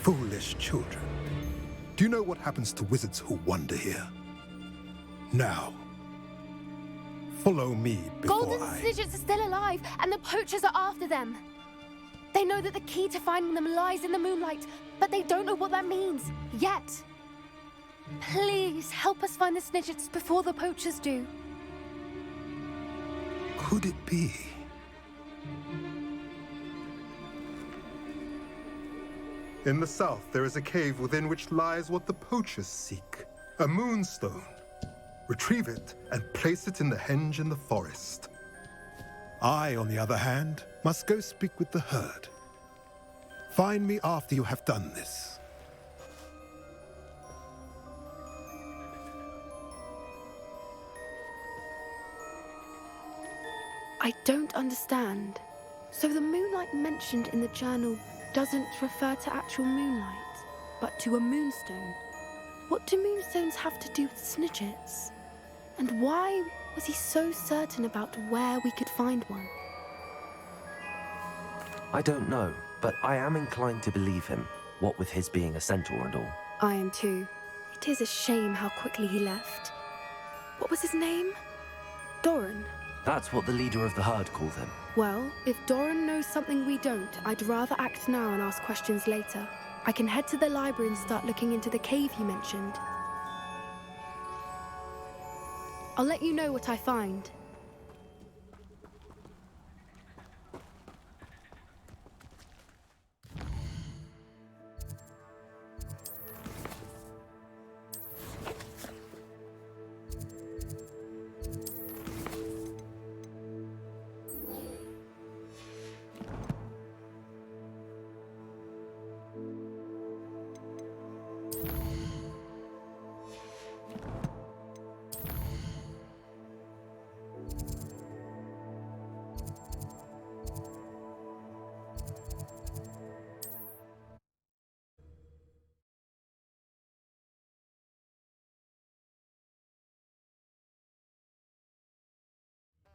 Foolish children. Do you know what happens to wizards who wander here? Now, follow me before Golden Snidgets are still alive, and the poachers are after them. They know that the key to finding them lies in the moonlight, but they don't know what that means, yet. Please, help us find the Snidgets before the poachers do. Could it be? In the south, there is a cave within which lies what the poachers seek. A moonstone. Retrieve it and place it in the henge in the forest. I, on the other hand, must go speak with the herd. Find me after you have done this. I don't understand. So the moonlight mentioned in the journal doesn't refer to actual moonlight, but to a moonstone. What do moonstones have to do with Snidgets? And why was he so certain about where we could find one? I don't know, but I am inclined to believe him, what with his being a centaur and all. I am too. It is a shame how quickly he left. What was his name? Doran. That's what the leader of the herd called him. Well, if Doran knows something we don't, I'd rather act now and ask questions later. I can head to the library and start looking into the cave you mentioned. I'll let you know what I find.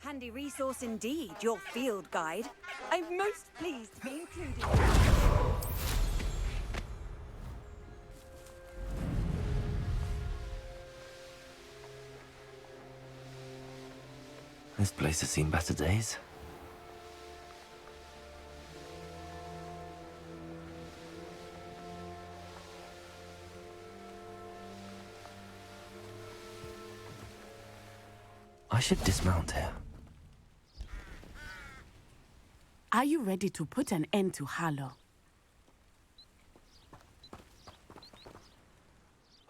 Handy resource indeed, your field guide. I'm most pleased to be included. This place has seen better days. I should dismount here. Are you ready to put an end to Harlow?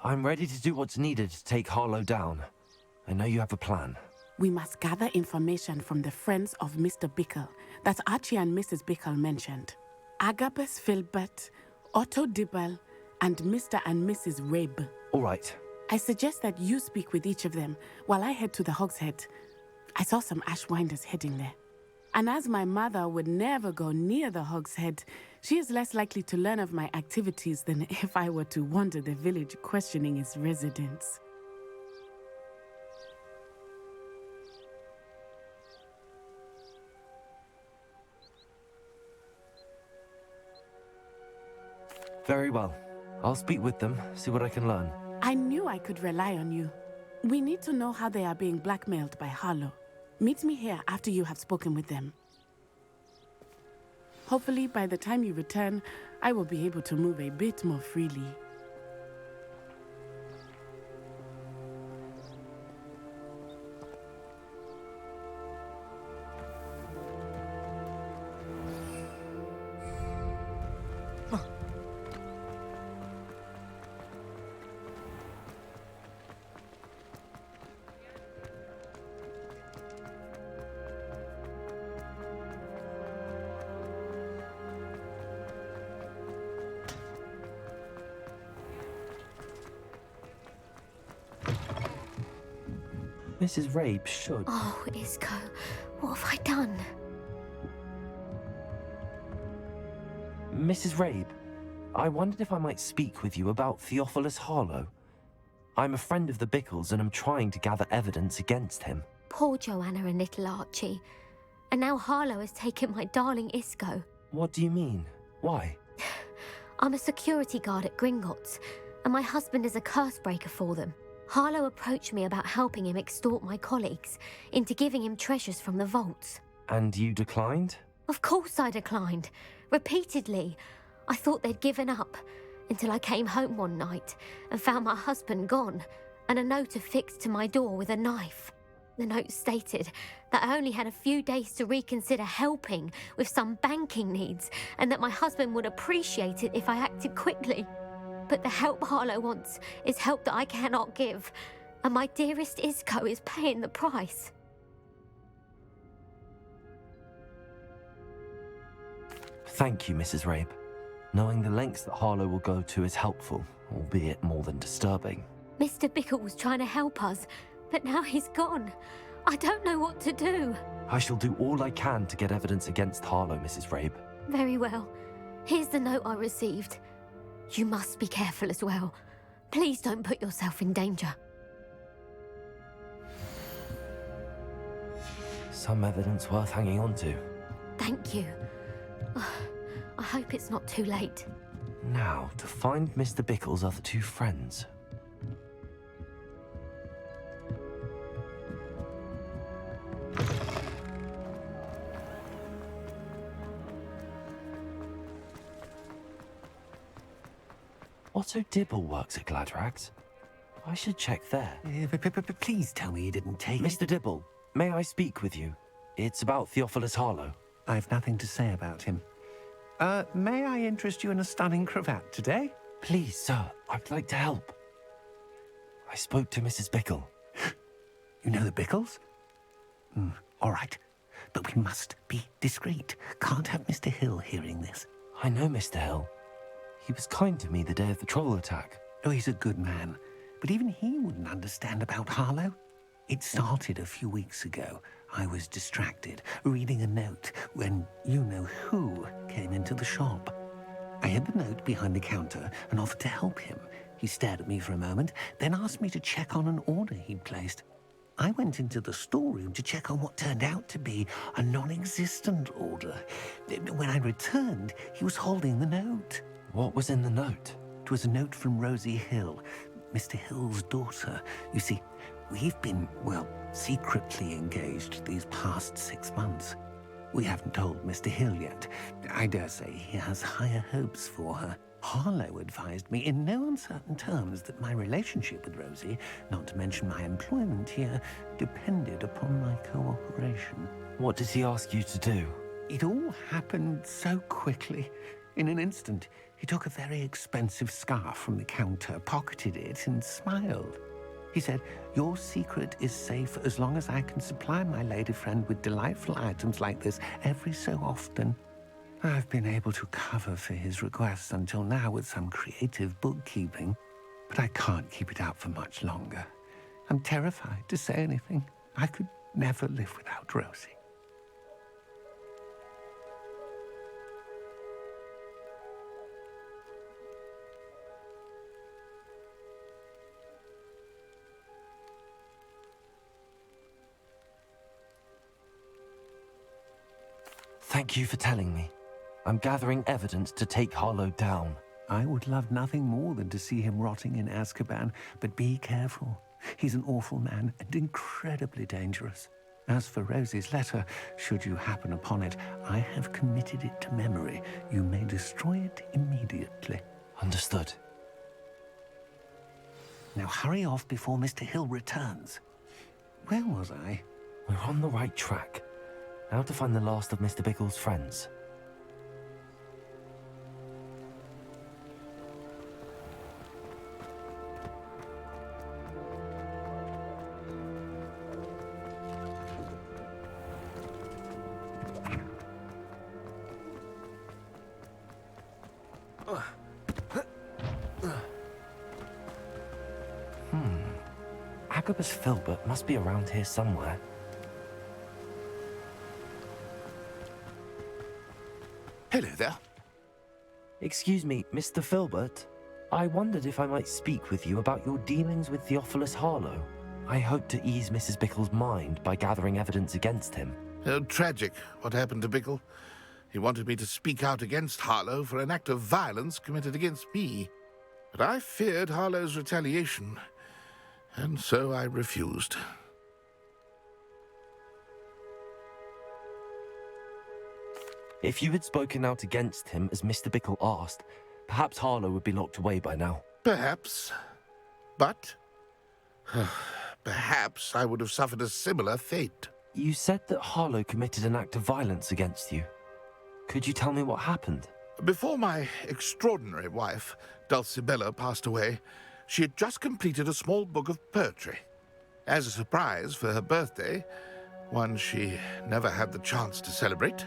I'm ready to do what's needed to take Harlow down. I know you have a plan. We must gather information from the friends of Mr. Bickle that Archie and Mrs. Bickle mentioned. Agabus Filbert, Otto Dibble, and Mr. and Mrs. Rabe. All right. I suggest that you speak with each of them while I head to the Hog's Head. I saw some Ashwinders heading there. And as my mother would never go near the Hog's Head, she is less likely to learn of my activities than if I were to wander the village questioning its residents. Very well. I'll speak with them, see what I can learn. I knew I could rely on you. We need to know how they are being blackmailed by Harlow. Meet me here after you have spoken with them. Hopefully, by the time you return, I will be able to move a bit more freely. Mrs. Rabe should. Oh, Isco, what have I done? Mrs. Rabe, I wondered if I might speak with you about Theophilus Harlow. I'm a friend of the Bickles and I'm trying to gather evidence against him. Poor Joanna and little Archie. And now Harlow has taken my darling Isco. What do you mean? Why? I'm a security guard at Gringotts, and my husband is a curse breaker for them. Harlow approached me about helping him extort my colleagues into giving him treasures from the vaults. And you declined? Of course I declined. Repeatedly. I thought they'd given up, until I came home one night and found my husband gone, and a note affixed to my door with a knife. The note stated that I only had a few days to reconsider helping with some banking needs, and that my husband would appreciate it if I acted quickly. But the help Harlow wants is help that I cannot give, and my dearest Isco is paying the price. Thank you, Mrs. Rabe. Knowing the lengths that Harlow will go to is helpful, albeit more than disturbing. Mr. Bickle was trying to help us, but now he's gone. I don't know what to do. I shall do all I can to get evidence against Harlow, Mrs. Rabe. Very well. Here's the note I received. You must be careful as well. Please don't put yourself in danger. Some evidence worth hanging on to. Thank you. I hope it's not too late. Now, to find Mr. Bickle's other two friends. Otto Dibble works at Gladrags. I should check there. Please tell me you didn't take Mr. Dibble, may I speak with you? It's about Theophilus Harlow. I've nothing to say about him. May I interest you in a stunning cravat today? Please, sir, I'd like to help. I spoke to Mrs. Bickle. You know the Bickles? All right. But we must be discreet. Can't have Mr. Hill hearing this. I know Mr. Hill. He was kind to me the day of the troll attack. Oh, he's a good man. But even he wouldn't understand about Harlow. It started a few weeks ago. I was distracted, reading a note, when you-know-who came into the shop. I hid the note behind the counter and offered to help him. He stared at me for a moment, then asked me to check on an order he'd placed. I went into the storeroom to check on what turned out to be a non-existent order. When I returned, he was holding the note. What was in the note? It was a note from Rosie Hill, Mr. Hill's daughter. You see, we've been, secretly engaged these past 6 months. We haven't told Mr. Hill yet. I dare say he has higher hopes for her. Harlow advised me in no uncertain terms that my relationship with Rosie, not to mention my employment here, depended upon my cooperation. What did he ask you to do? It all happened so quickly. In an instant, he took a very expensive scarf from the counter, pocketed it, and smiled. He said, "Your secret is safe as long as I can supply my lady friend with delightful items like this every so often." I've been able to cover for his requests until now with some creative bookkeeping, but I can't keep it up for much longer. I'm terrified to say anything. I could never live without Rosie. Thank you for telling me. I'm gathering evidence to take Harlow down. I would love nothing more than to see him rotting in Azkaban, but be careful. He's an awful man and incredibly dangerous. As for Rosie's letter, should you happen upon it, I have committed it to memory. You may destroy it immediately. Understood. Now hurry off before Mr. Hill returns. Where was I? We're on the right track. Now to find the last of Mr. Bickle's friends. Agabus Filbert must be around here somewhere. Hello there. Excuse me, Mr. Filbert. I wondered if I might speak with you about your dealings with Theophilus Harlow. I hope to ease Mrs. Bickle's mind by gathering evidence against him. Tragic, what happened to Bickle. He wanted me to speak out against Harlow for an act of violence committed against me. But I feared Harlow's retaliation, and so I refused. If you had spoken out against him as Mr. Bickle asked, perhaps Harlow would be locked away by now. Perhaps. But perhaps I would have suffered a similar fate. You said that Harlow committed an act of violence against you. Could you tell me what happened? Before my extraordinary wife, Dulcibella, passed away, she had just completed a small book of poetry. As a surprise for her birthday, one she never had the chance to celebrate,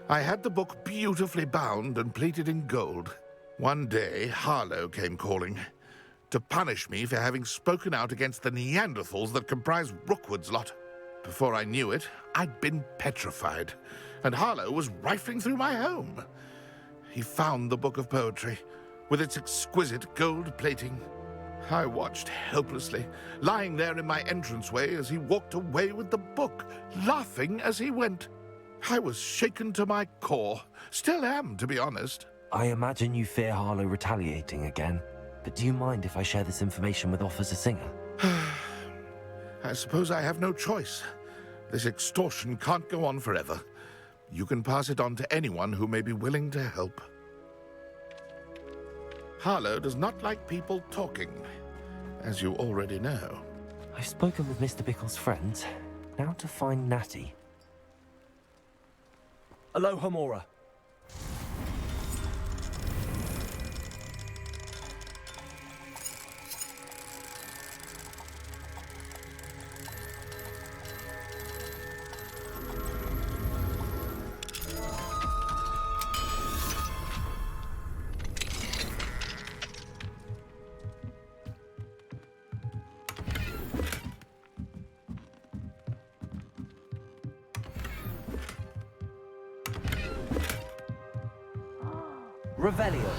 I had the book beautifully bound and plated in gold. One day, Harlow came calling to punish me for having spoken out against the Neanderthals that comprise Rookwood's lot. Before I knew it, I'd been petrified, and Harlow was rifling through my home. He found the book of poetry, with its exquisite gold plating. I watched helplessly, lying there in my entranceway as he walked away with the book, laughing as he went. I was shaken to my core. Still am, to be honest. I imagine you fear Harlow retaliating again, but do you mind if I share this information with Officer Singer? I suppose I have no choice. This extortion can't go on forever. You can pass it on to anyone who may be willing to help. Harlow does not like people talking, as you already know. I've spoken with Mr. Bickle's friends. Now to find Natty. Aloha, Mora. Revelio.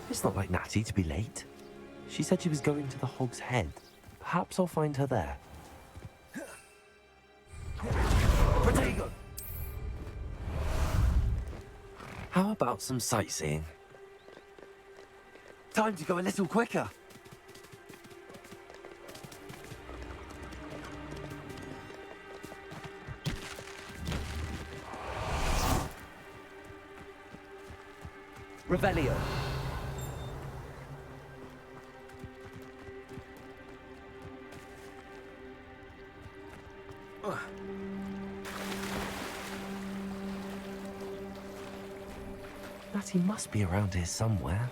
It's not like Natty to be late. She said she was going to the Hog's Head. Perhaps I'll find her there. Protego! How about some sightseeing? Time to go a little quicker. Revelio. Natty must be around here somewhere.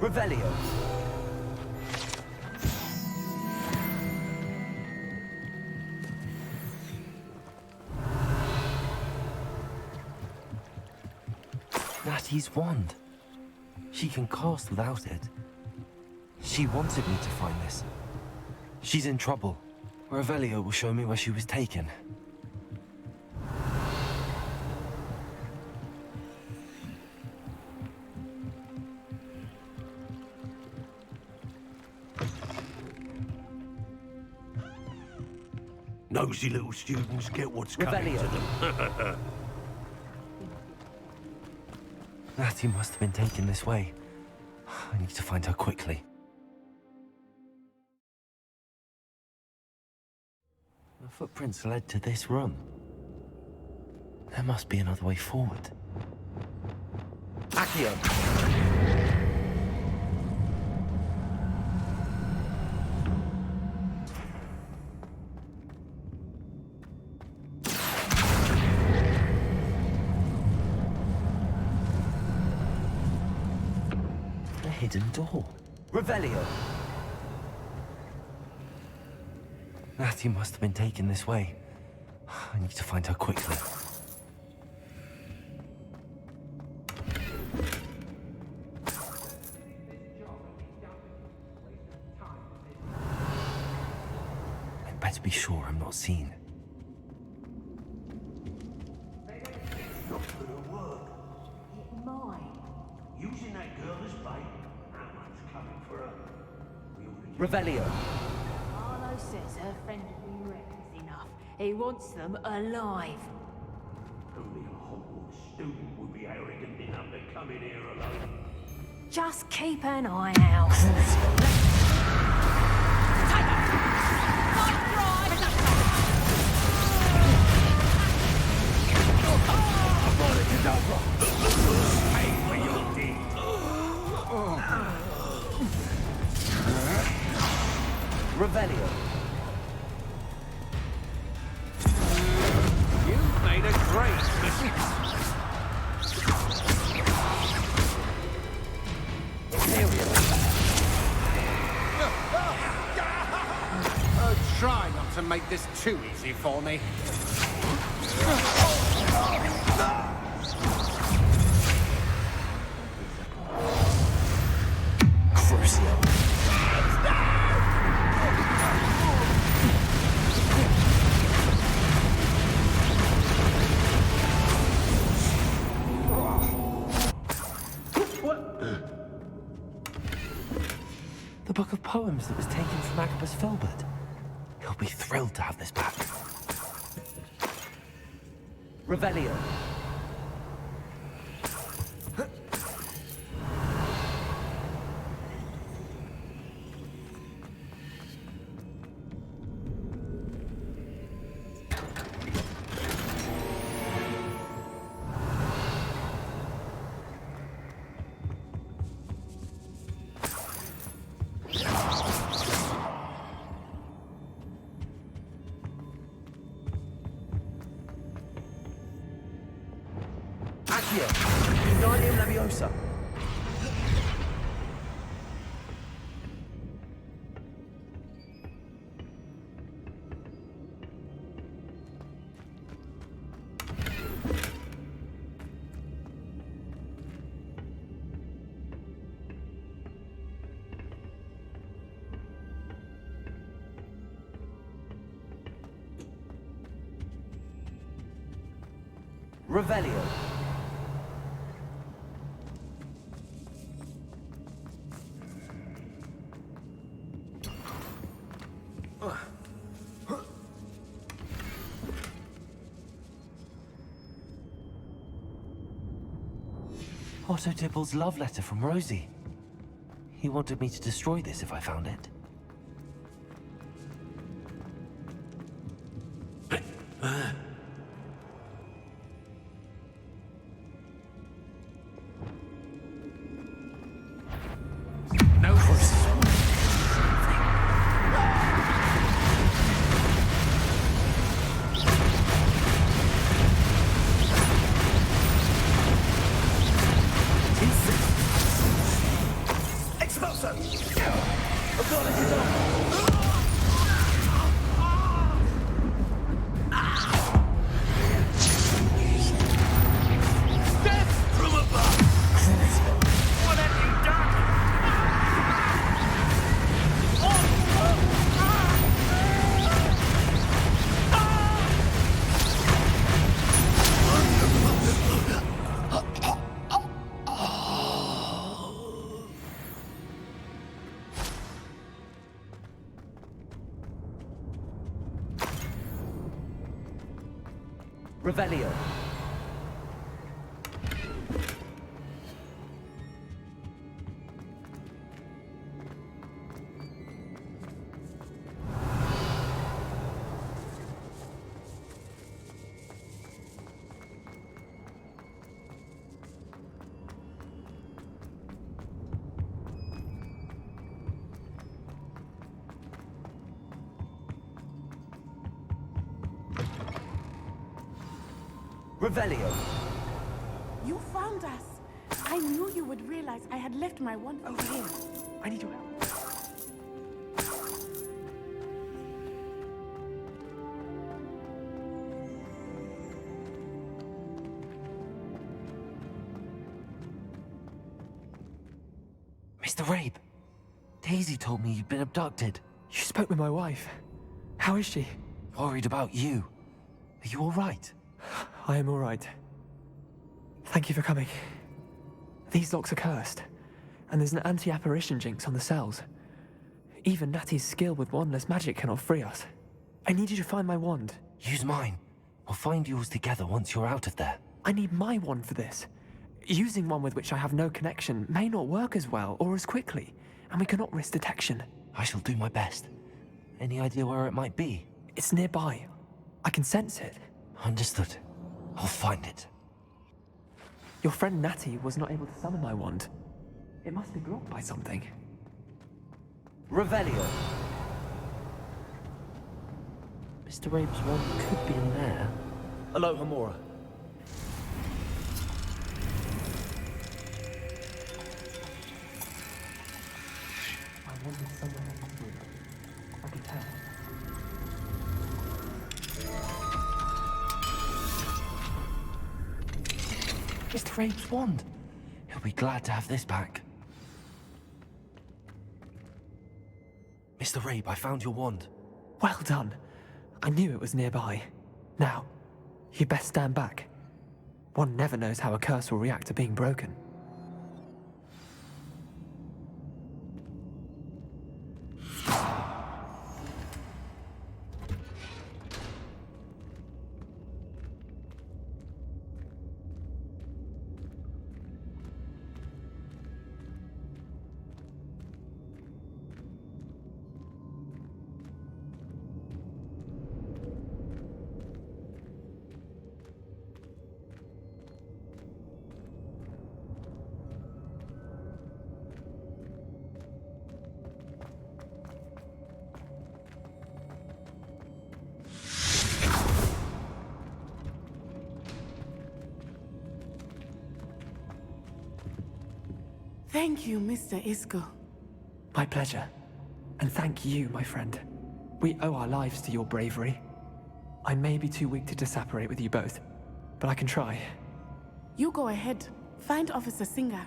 Revelio. Natty's wand. She can cast without it. She wanted me to find this. She's in trouble. Revelio will show me where she was taken. Nosy little students get what's coming to them. Natty must have been taken this way. I need to find her quickly. The footprints led to this room. There must be another way forward. Accio! A hidden door. Revelio! Natty must have been taken this way. I need to find her quickly. I'd better be sure I'm not seen. It's not gonna work. It might. Using that girl as bait. How much coming for her? Revelio! Arlo says her friend will be reckless enough. He wants them alive. Only a Hogwarts student would be arrogant enough to come in here alone. Just keep an eye out. Revelio! You've made a great mistake. Oh, try not to make this too easy for me. Crucio! The book of poems that was taken from Agabus Filbert. He'll be thrilled to have this back. Revelio! Accio! Wingardium Leviosa! Revelio! Otto Dibble's love letter from Rosie. He wanted me to destroy this if I found it. No Expulso! Revelio. Revelio. You found us. I knew you would realize I had left my wand over here. I need your help. Mr. Rabe, Daisy told me you'd been abducted. You spoke with my wife. How is she? Worried about you. Are you all right? I am all right. Thank you for coming. These locks are cursed, and there's an anti-apparition jinx on the cells. Even Natty's skill with wandless magic cannot free us. I need you to find my wand. Use mine. We'll find yours together once you're out of there. I need my wand for this. Using one with which I have no connection may not work as well or as quickly, and we cannot risk detection. I shall do my best. Any idea where it might be? It's nearby. I can sense it. Understood. I'll find it. Your friend Natty was not able to summon my wand. It must be blocked by something. Revelio. Mr. Rabe's wand could be in there. Hello, Hamura. My wand is somewhere in this room. I can tell. Mr. Rabe's wand. He'll be glad to have this back. Mr. Rabe, I found your wand. Well done. I knew it was nearby. Now, you best stand back. One never knows how a curse will react to being broken. Thank you, Mr. Isco. My pleasure. And thank you, my friend. We owe our lives to your bravery. I may be too weak to disapparate with you both, but I can try. You go ahead. Find Officer Singer.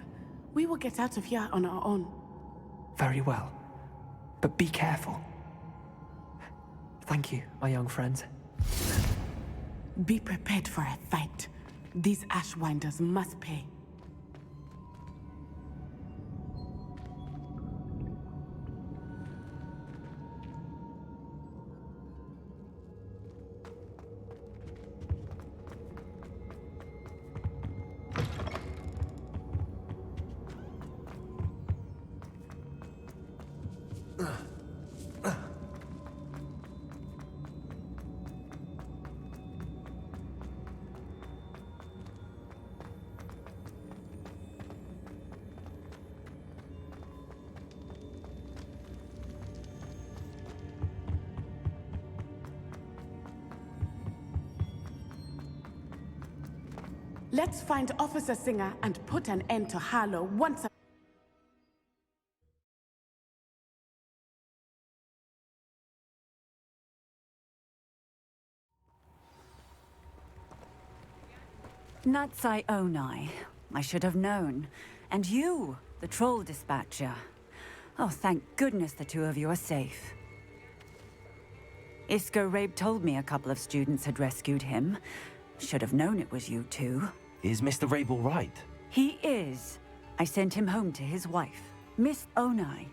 We will get out of here on our own. Very well. But be careful. Thank you, my young friends. Be prepared for a fight. These Ashwinders must pay. Let's find Officer Singer and put an end to Harlow once. Natsai Onai. I should have known. And you, the troll dispatcher. Oh, thank goodness the two of you are safe. Isco Rabe told me a couple of students had rescued him. Should have known it was you two. Is Mr. Rabe all right? He is. I sent him home to his wife. Miss Onai,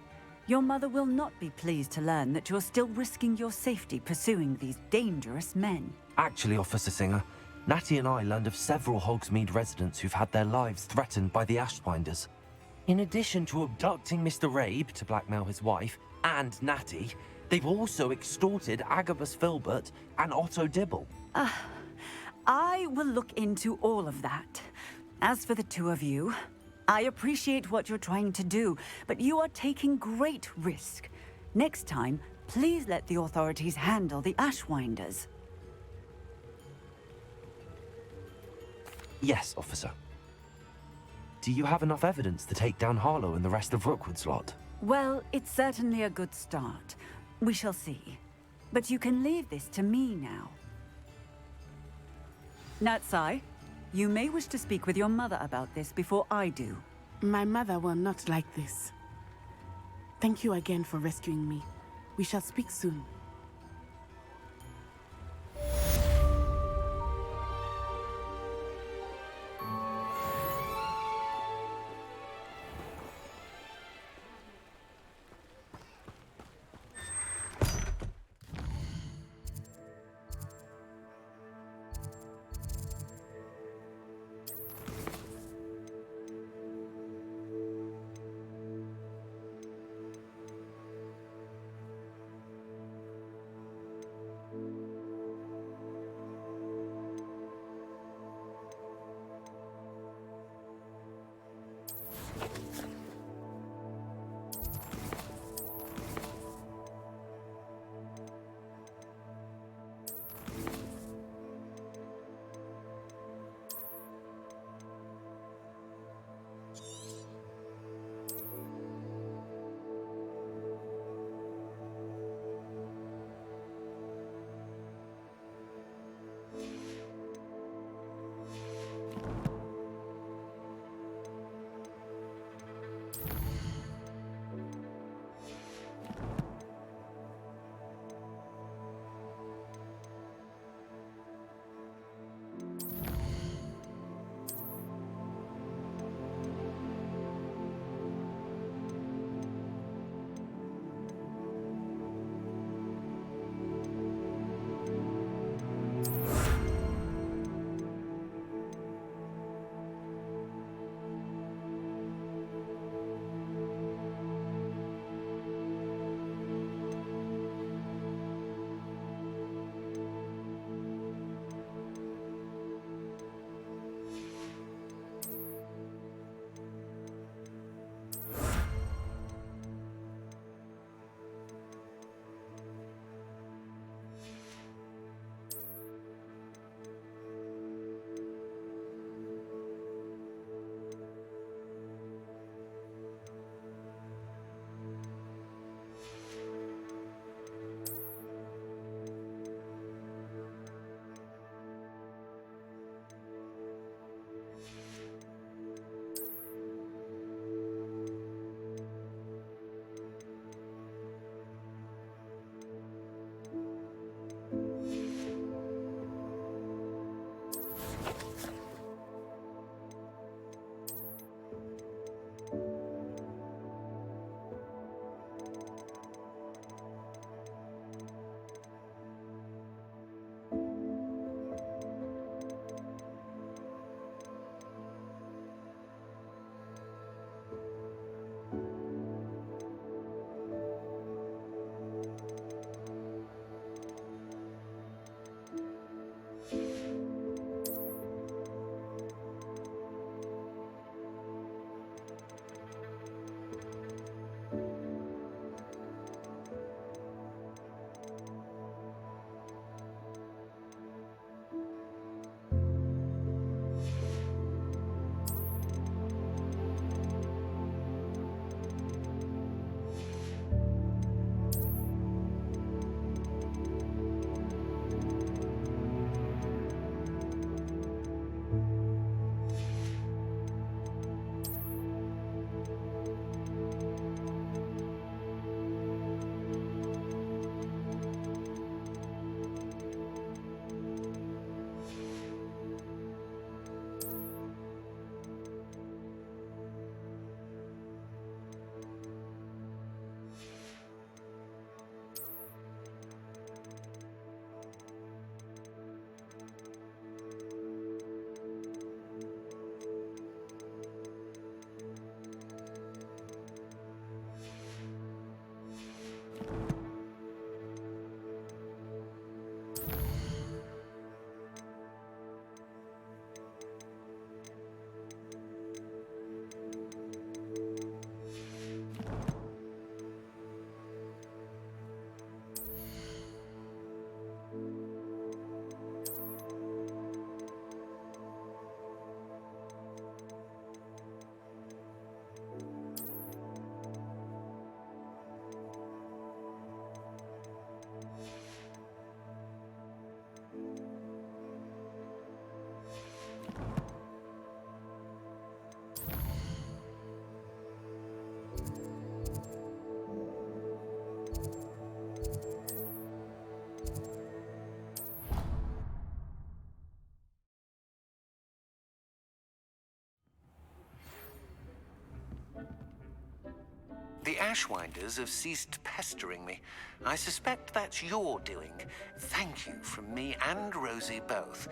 your mother will not be pleased to learn that you're still risking your safety pursuing these dangerous men. Actually, Officer Singer, Natty and I learned of several Hogsmeade residents who've had their lives threatened by the Ashwinders. In addition to abducting Mr. Rabe to blackmail his wife and Natty, they've also extorted Agabus Filbert and Otto Dibble. I will look into all of that. As for the two of you, I appreciate what you're trying to do, but you are taking great risk. Next time, please let the authorities handle the Ashwinders. Yes, officer. Do you have enough evidence to take down Harlow and the rest of Rookwood's lot? Well, it's certainly a good start. We shall see. But you can leave this to me now. Natsai, you may wish to speak with your mother about this before I do. My mother will not like this. Thank you again for rescuing me. We shall speak soon. The Ashwinders have ceased pestering me. I suspect that's your doing. Thank you from me and Rosie both.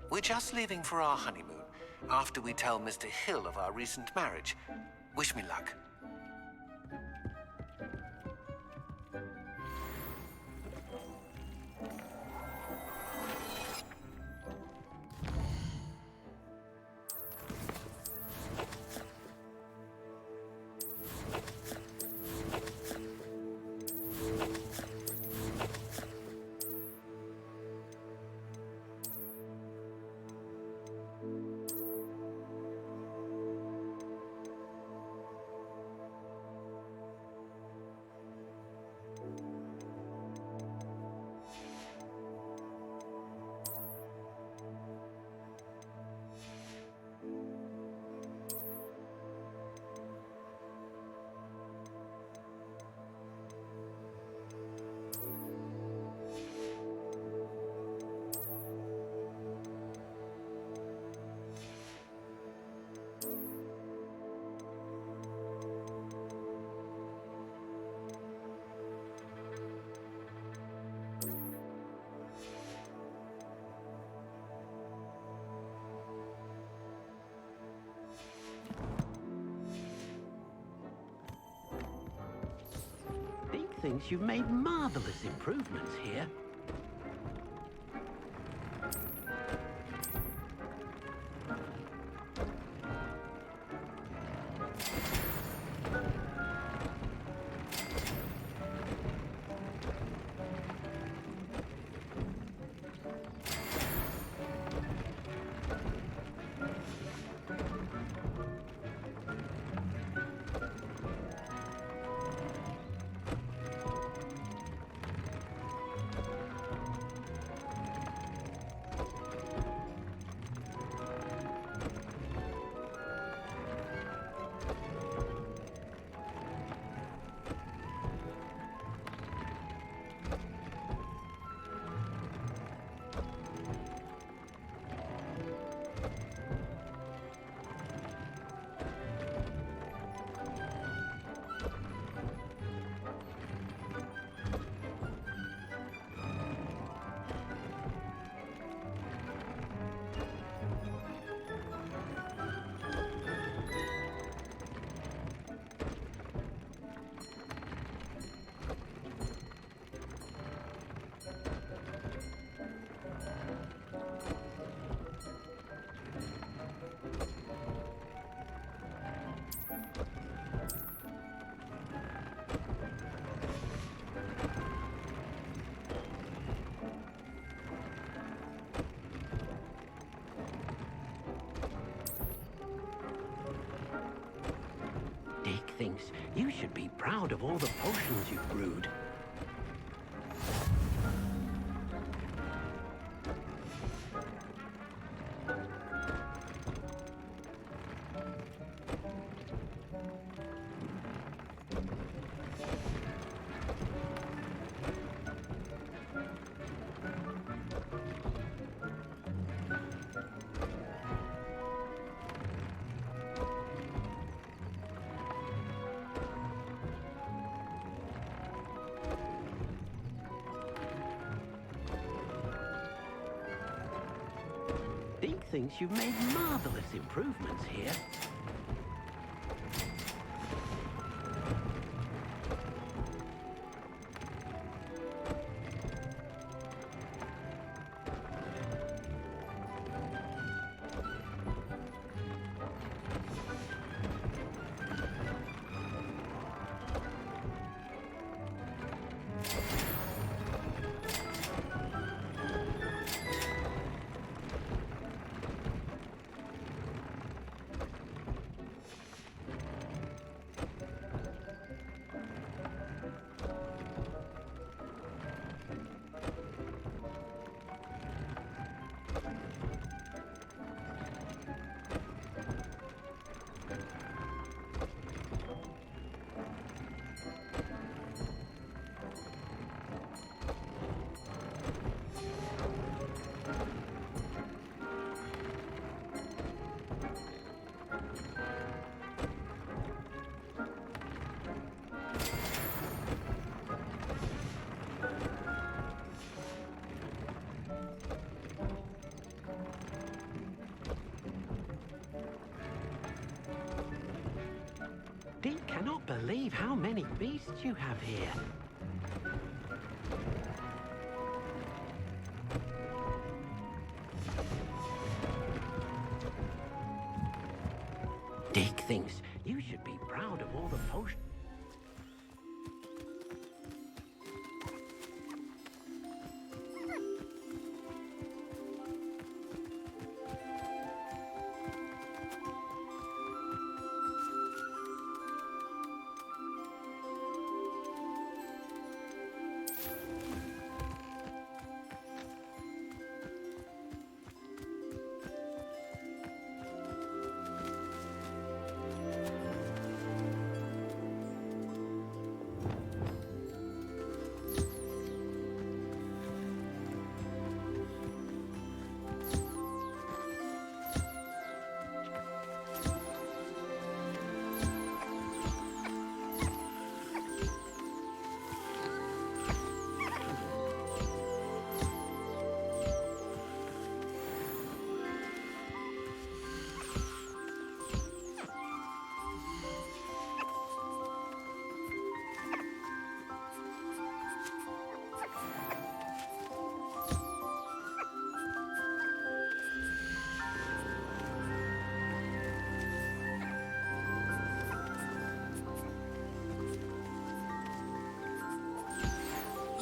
We're just leaving for our honeymoon, after we tell Mr. Hill of our recent marriage. Wish me luck. Thinks you've made marvelous improvements here. Dick thinks you should be proud of all the potions you've brewed. Dick thinks you've made marvelous improvements here. can't believe how many beasts you have here. Deke thinks you should be proud of all the potions.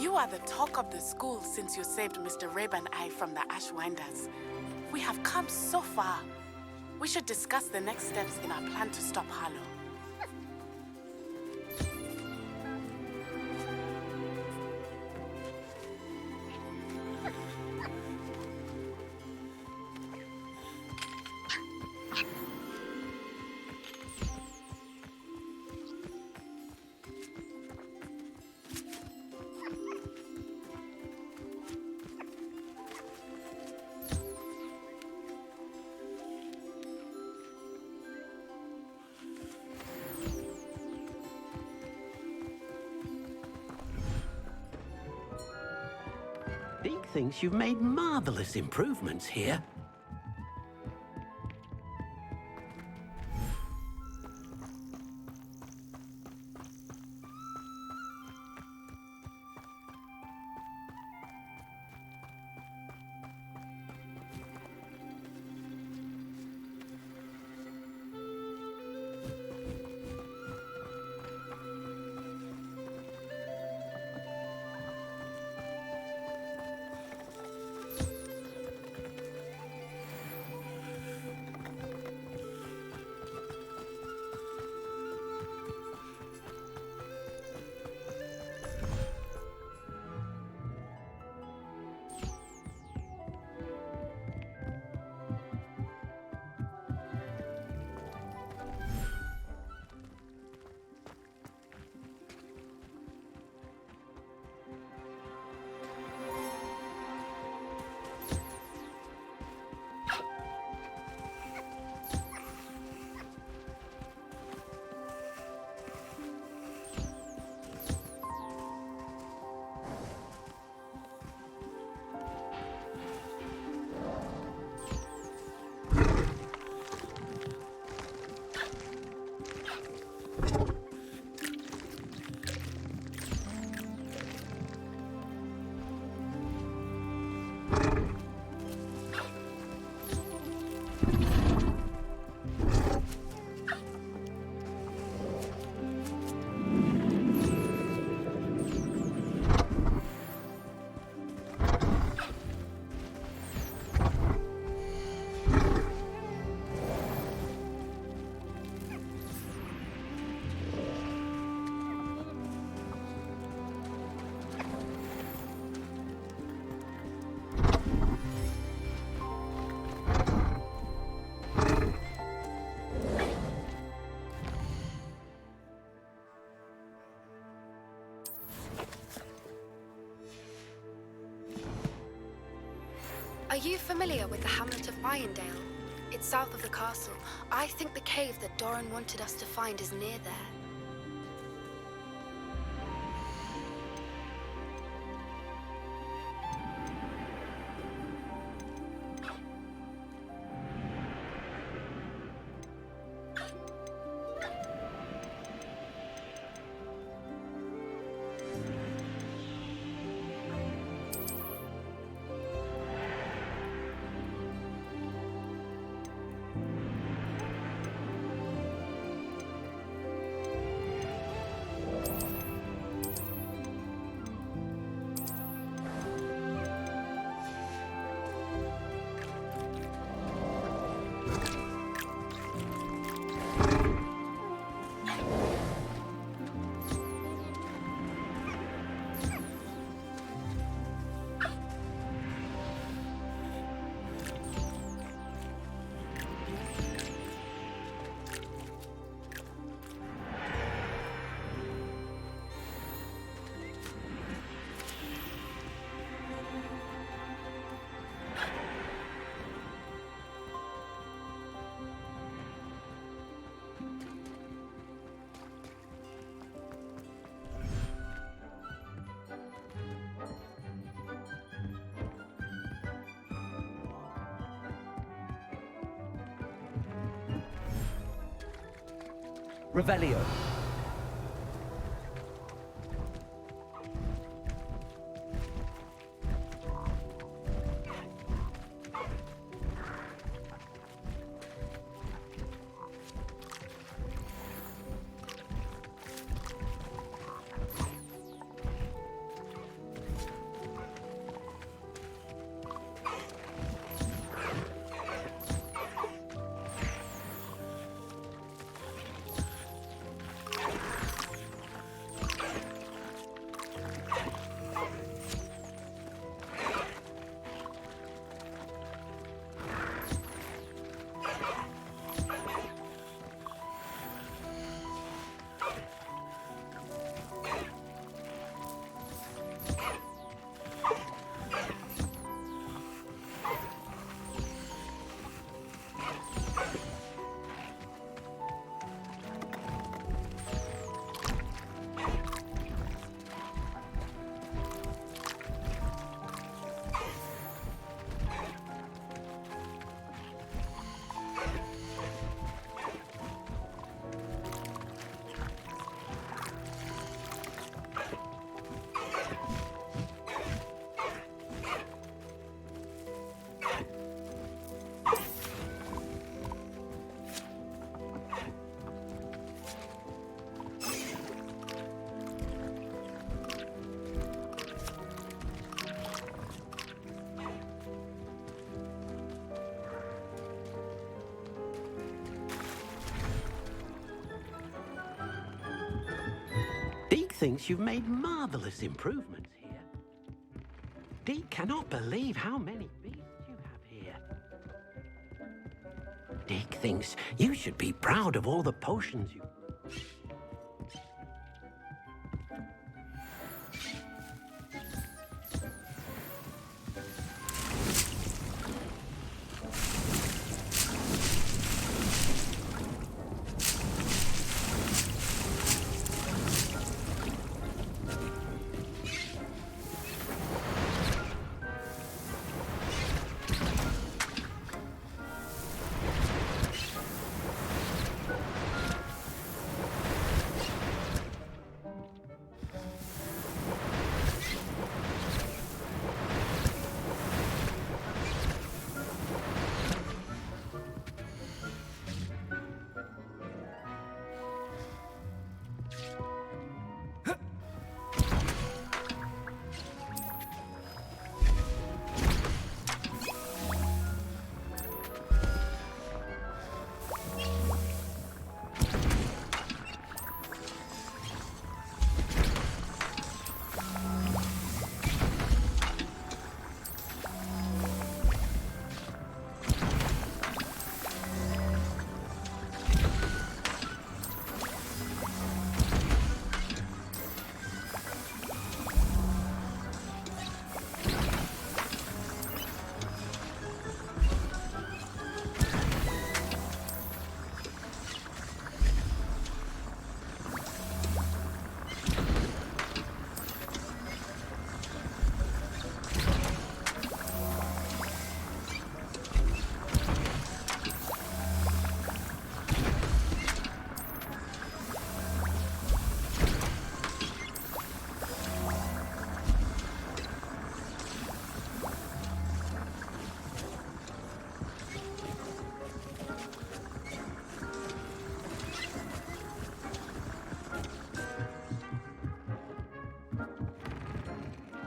You are the talk of the school since you saved Mr. Rabe and I from the Ashwinders. We have come so far. We should discuss the next steps in our plan to stop Harlow. Deke thinks you've made marvelous improvements here. Are you familiar with the hamlet of Irondale? It's south of the castle. I think the cave that Doran wanted us to find is near there. Revelio. Deke thinks you've made marvelous improvements here. Deke cannot believe how many beasts you have here. Deke thinks you should be proud of all the potions you...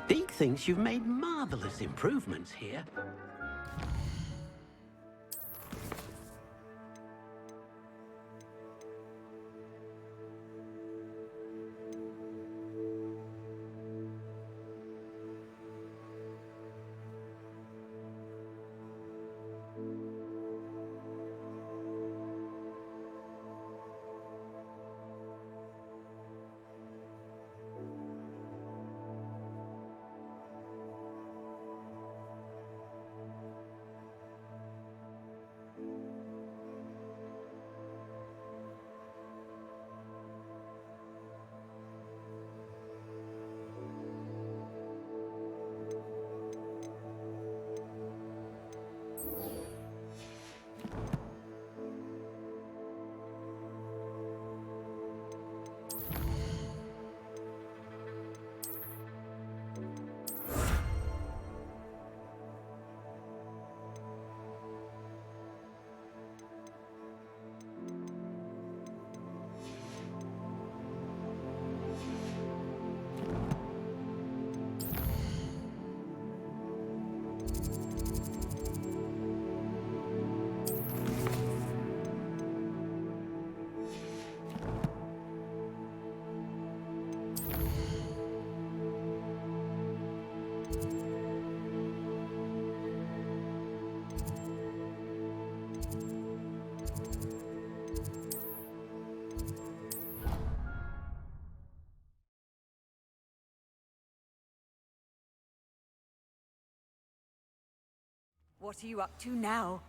Deke thinks you've made marvelous improvements here. What are you up to now?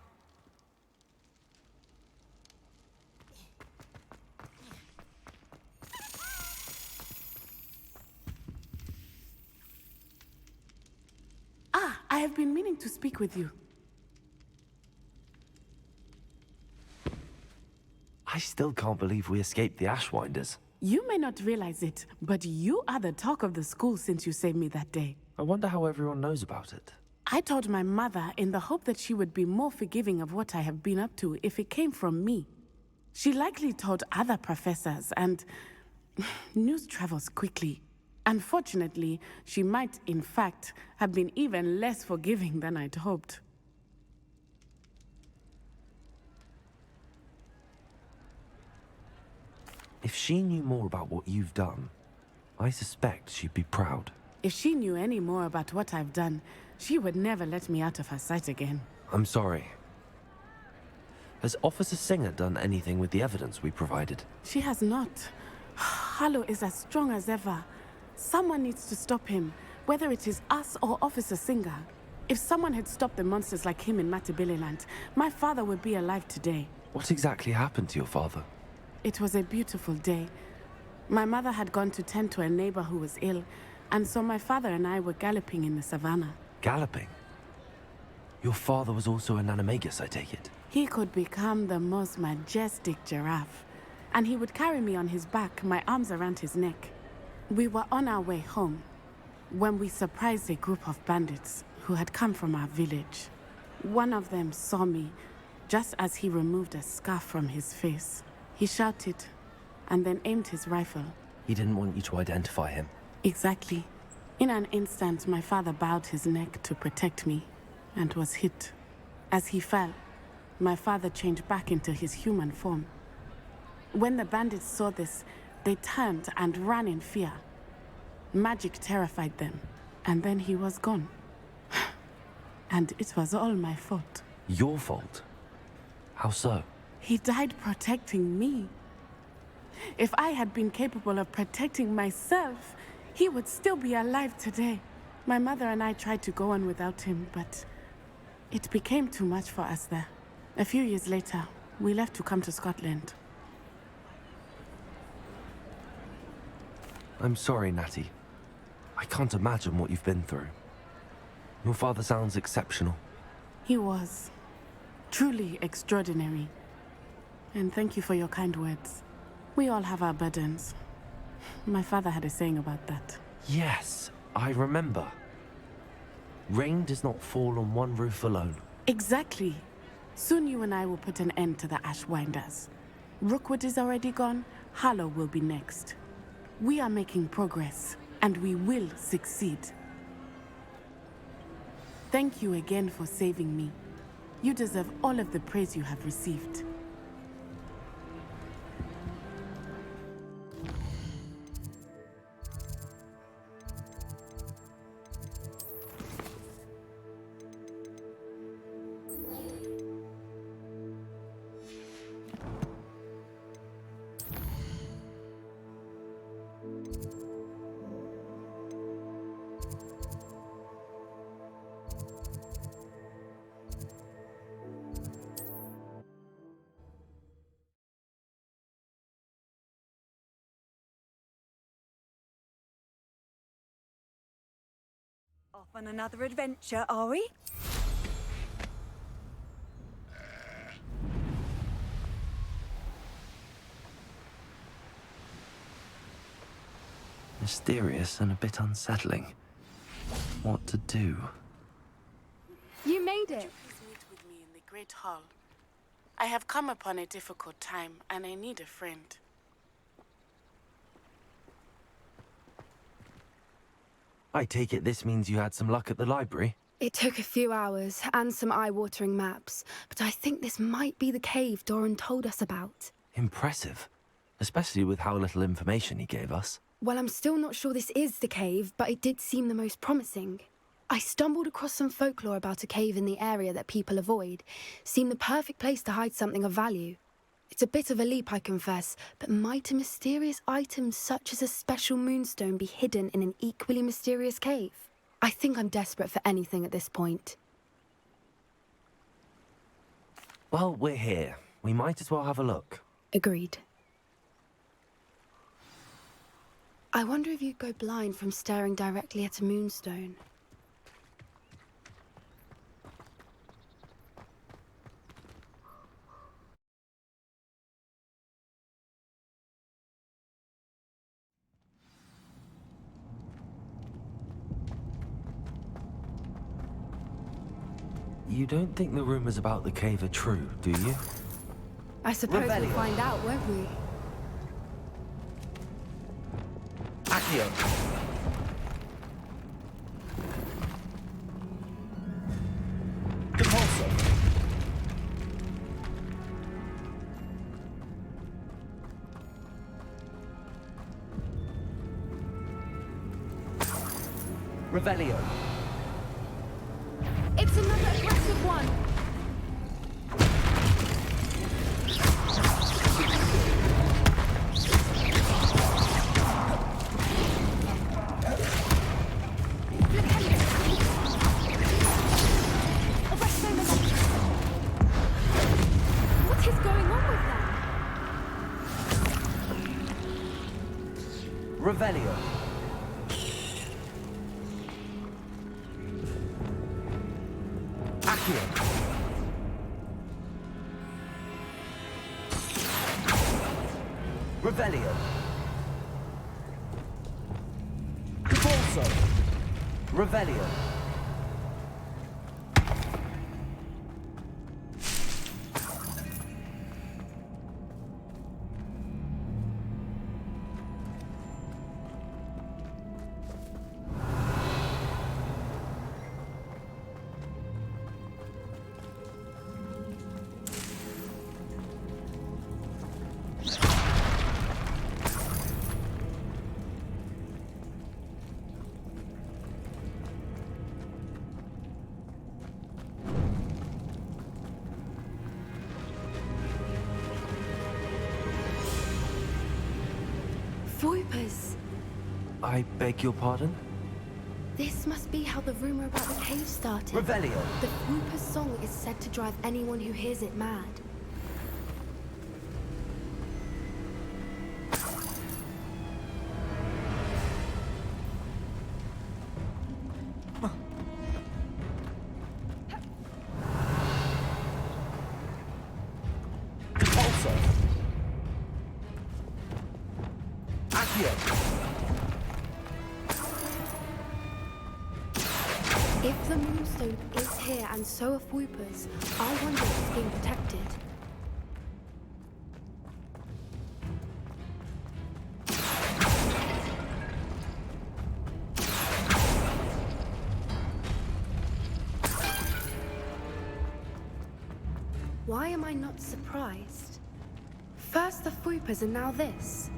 Ah, I have been meaning to speak with you. I still can't believe we escaped the Ashwinders. You may not realize it, but you are the talk of the school since you saved me that day. I wonder how everyone knows about it. I told my mother in the hope that she would be more forgiving of what I have been up to if it came from me. She likely told other professors, and news travels quickly. Unfortunately, she might, in fact, have been even less forgiving than I'd hoped. If she knew more about what you've done, I suspect she'd be proud. If she knew any more about what I've done, she would never let me out of her sight again. I'm sorry. Has Officer Singer done anything with the evidence we provided? She has not. Harlow is as strong as ever. Someone needs to stop him, whether it is us or Officer Singer. If someone had stopped the monsters like him in Matabeleland, my father would be alive today. What exactly happened to your father? It was a beautiful day. My mother had gone to tend to a neighbor who was ill, and so my father and I were galloping in the savannah. Galloping? Your father was also an animagus, I take it? He could become the most majestic giraffe, and he would carry me on his back, my arms around his neck. We were on our way home when we surprised a group of bandits who had come from our village. One of them saw me just as he removed a scarf from his face. He shouted and then aimed his rifle. He didn't want you to identify him. Exactly. In an instant, my father bowed his neck to protect me and was hit. As he fell, my father changed back into his human form. When the bandits saw this, they turned and ran in fear. Magic terrified them, and then he was gone. And it was all my fault. Your fault? How so? He died protecting me. If I had been capable of protecting myself, he would still be alive today. My mother and I tried to go on without him, but it became too much for us there. A few years later, we left to come to Scotland. I'm sorry, Natty. I can't imagine what you've been through. Your father sounds exceptional. He was truly extraordinary. And thank you for your kind words. We all have our burdens. My father had a saying about that. Yes, I remember. Rain does not fall on one roof alone. Exactly. Soon you and I will put an end to the Ashwinders. Rookwood is already gone. Harlow will be next. We are making progress, and we will succeed. Thank you again for saving me. You deserve all of the praise you have received. Off on another adventure, are we? Mysterious and a bit unsettling. What to do? You made Would it. you please meet with me in the Great Hall? I have come upon a difficult time, and I need a friend. I take it this means you had some luck at the library? It took a few hours and some eye-watering maps, but I think this might be the cave Doran told us about. Impressive. Especially with how little information he gave us. Well, I'm still not sure this is the cave, but it did seem the most promising. I stumbled across some folklore about a cave in the area that people avoid. Seemed the perfect place to hide something of value. It's a bit of a leap, I confess, but might a mysterious item such as a special moonstone be hidden in an equally mysterious cave? I think I'm desperate for anything at this point. Well, we're here. We might as well have a look. Agreed. I wonder if you'd go blind from staring directly at a moonstone. You don't think the rumors about the cave are true, do you? I suppose we'll Rebellion. find out, won't we? Accio! Compulso! Revelio! It's another aggressive one! What is going on with them? Revelio! Accio! Revelio! Compulso! Revelio! Voipers! I beg your pardon? This must be how the rumor about the cave started. Revelio! The Whooper's song is said to drive anyone who hears it mad. Compulso! Accio! If the Moonstone is here and so are Whoopers, I wonder if it's being protected. Why am I not surprised? First the Whoopers and now this.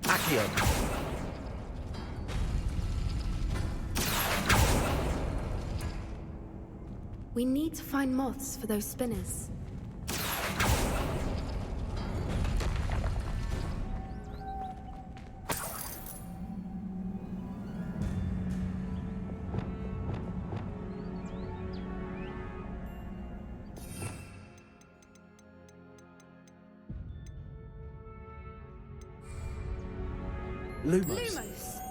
Accio! We need to find moths for those spinners. Lumos! Lumos!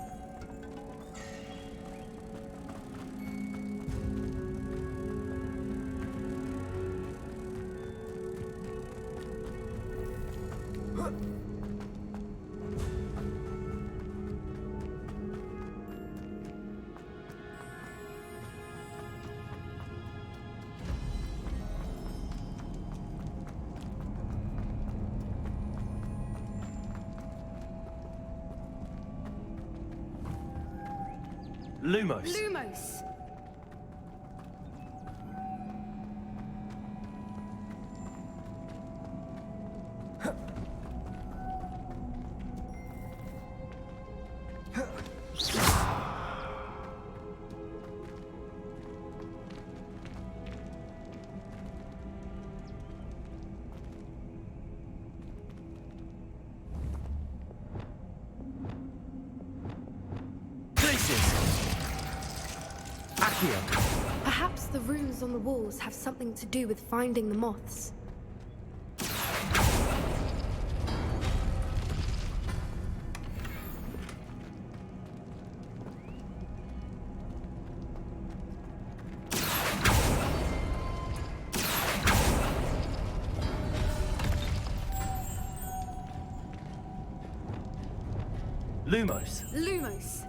Lumos! Lumos! messages. Accio. Perhaps the runes on the walls have something to do with finding the moths. Lumos. Lumos.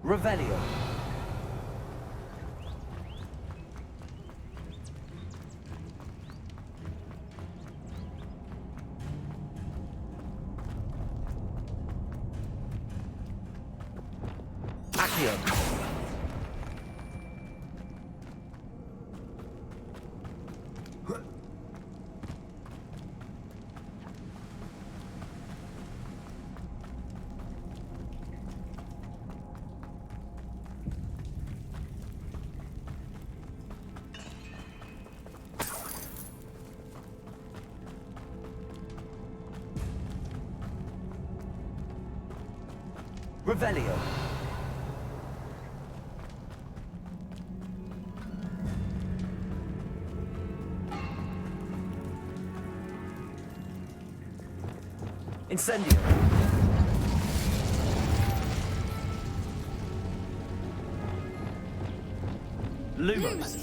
Revelio. Accio. Revelio. Incendio. Lumos.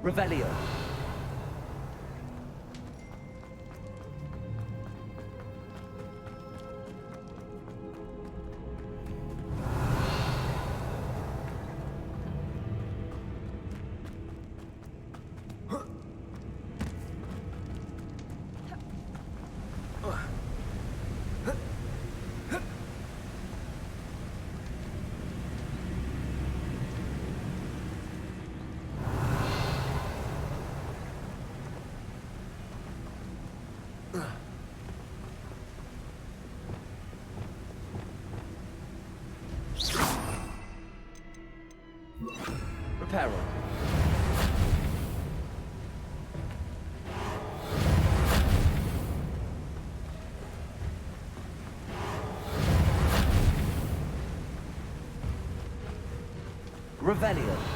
Revelio. Reparo. Revelio.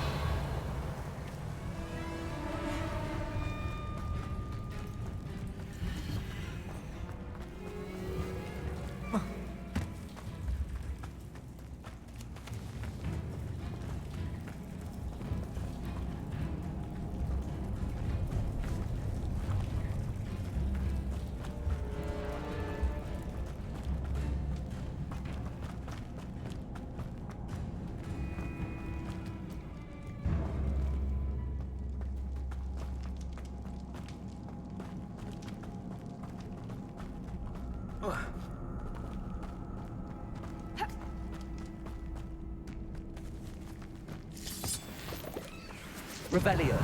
Revelio.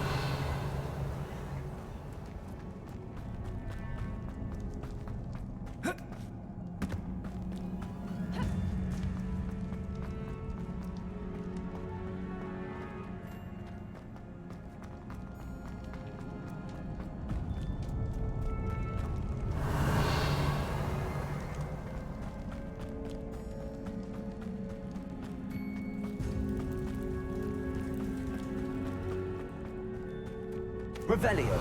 Revelio.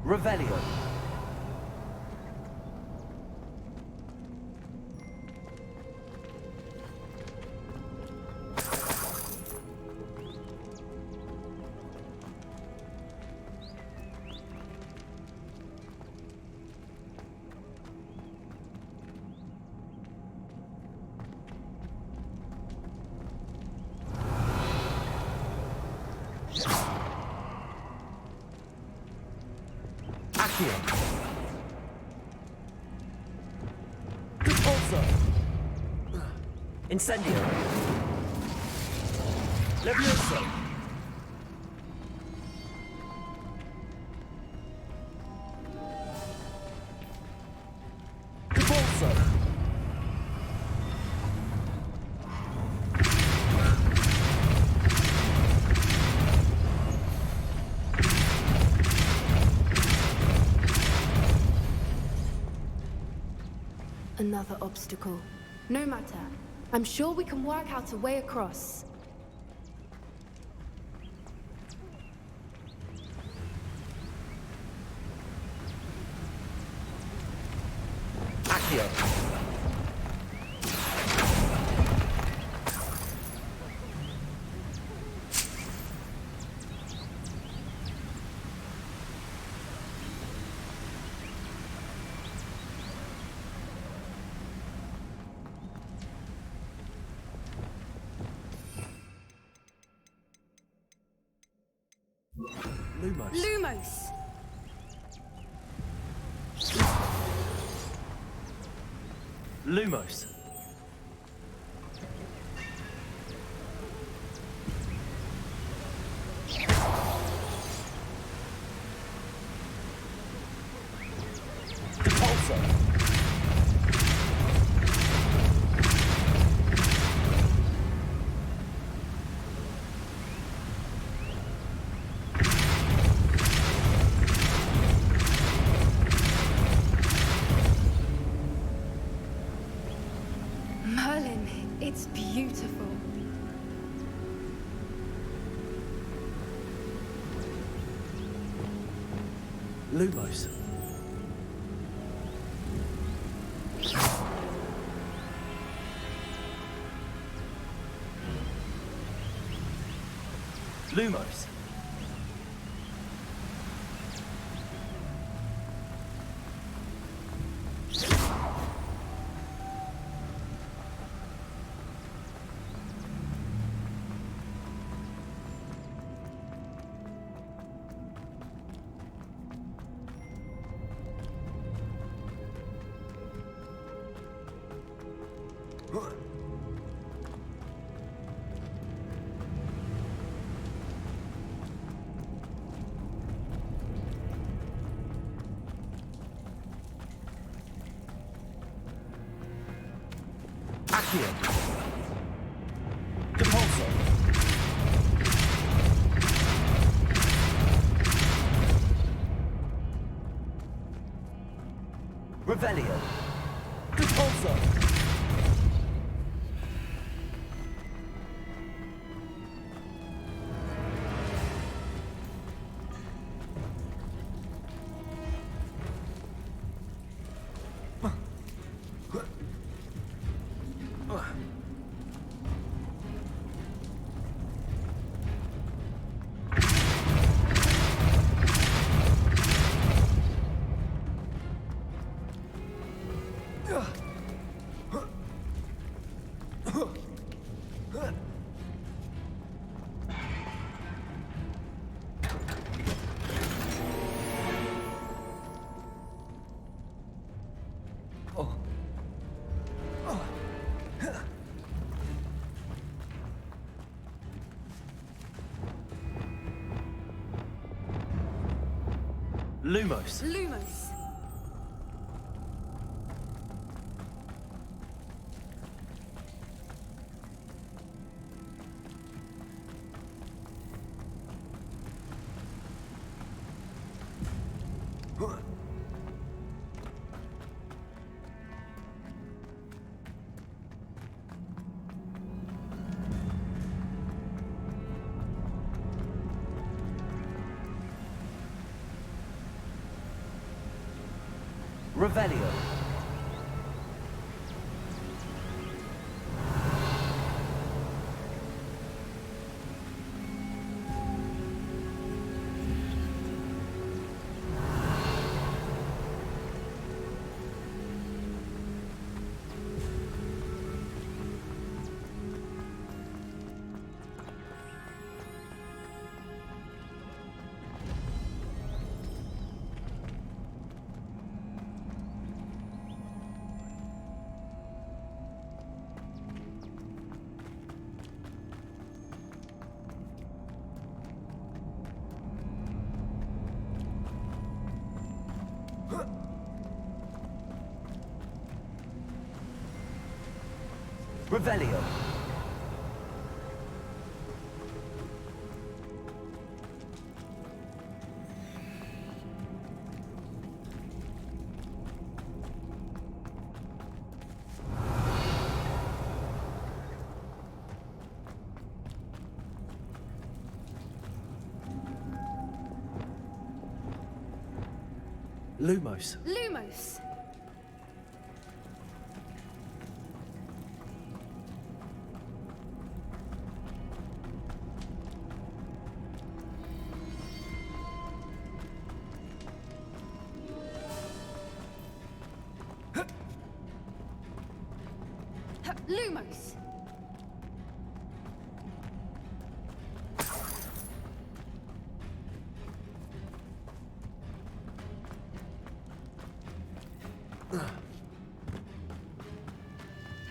Revelio. Accio. Repulsor. Incendio. Levioso. Repulsor. Another obstacle. No matter. I'm sure we can work out a way across. Accio. Lumos. Lumos! Lumos. Repulsor. Merlin, it's beautiful. Lumos. Lumos. Accio. Repulsor. Revelio. Repulsor. Lumos. Lumos. Revelio. Revelio. Lumos. Lumos! Lumos!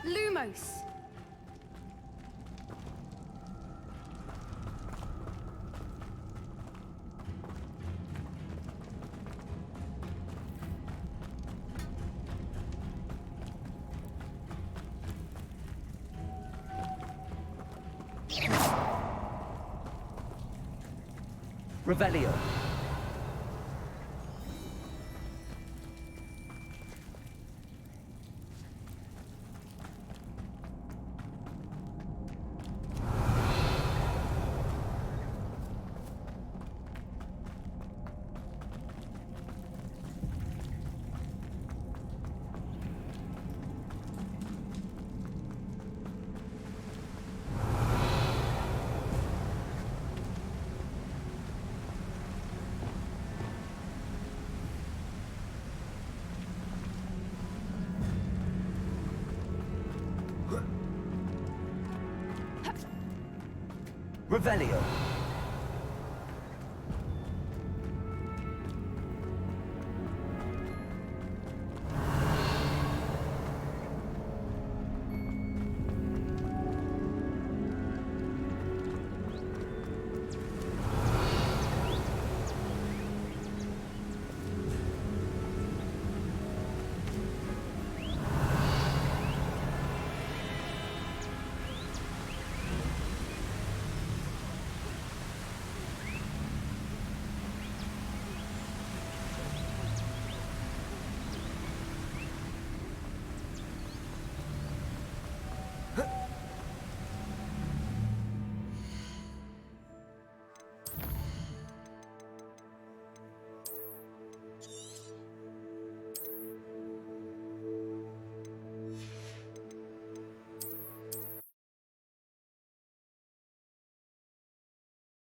Lumos! Revelio. Revelio.